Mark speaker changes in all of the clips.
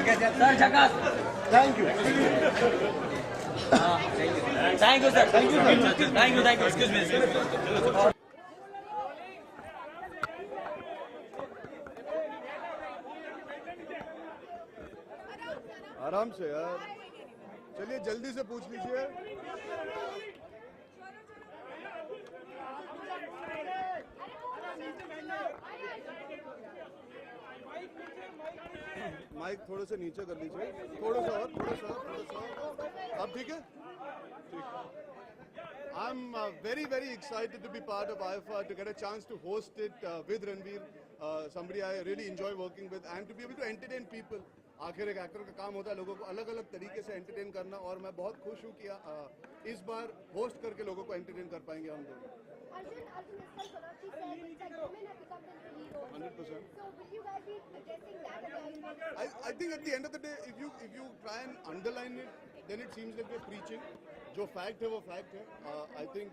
Speaker 1: Sir झकास
Speaker 2: thank you
Speaker 1: thank you sir thank you excuse me
Speaker 2: आराम से यार, चलिए जल्दी से पूछ लीजिए। माइक थोड़े से नीचे कर लीजिए, थोड़ा सा और। अब ठीक है? I'm very excited to be part of IFA, to get a chance to host it with Ranveer, somebody I really enjoy working with, and to be able to entertain people. आखिर एक एक्टर का काम होता है लोगों को अलग अलग तरीके से एंटरटेन करना, और मैं बहुत खुश हूँ कि इस बार होस्ट करके लोगों को एंटरटेन कर पाएंगे हम दोनों। 100%. So will you guys be addressing that again? I think at the end of the day, if you try and underline it, then it seems like we're preaching. जो fact है वो fact है. I think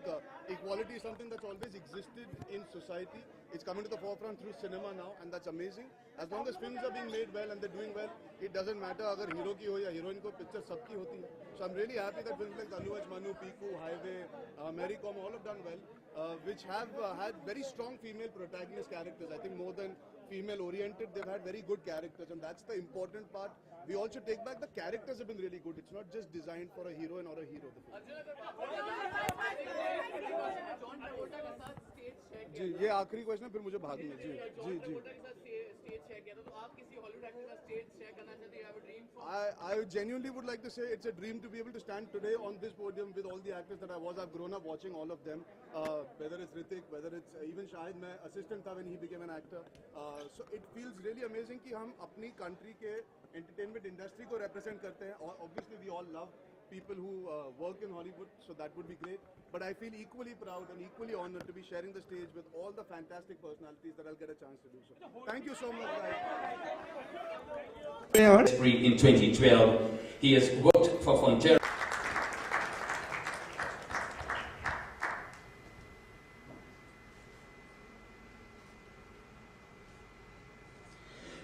Speaker 2: equality is something that's always existed in society. It's coming to the forefront through cinema now, and that's amazing. As long as films are being made well and they're doing well, it doesn't matter अगर hero की हो या heroine को, picture सबकी होती है. So I'm really happy that films like Anu Aj Manu, Piku, Highway, Mary Kom, all have done well, which have had very strong female protagonist characters. I think more than female oriented, they've had very good characters, and that's the important part. We also take back the characters have been really good. It's not just designed for a heroine or a hero. जी ये आखिरी question है, फिर मुझे भागना है। जी I genuinely would like to say it's a dream to be able to stand today on this podium with all the actors that I've grown up watching all of them, whether it's Hrithik, whether it's even Shahid, मैं assistant था when he became an actor, so it feels really amazing कि हम अपनी country के entertainment industry को represent करते हैं, और obviously we all love people who work in Hollywood, so that would be great. But I feel equally proud and equally honored to be sharing the stage with all the fantastic personalities that I'll get a chance to do so. Thank you so much, guys.
Speaker 3: In 2012, he has worked for Fonterra.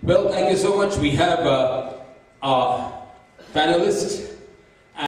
Speaker 3: Well, thank you so much. We have our panelists.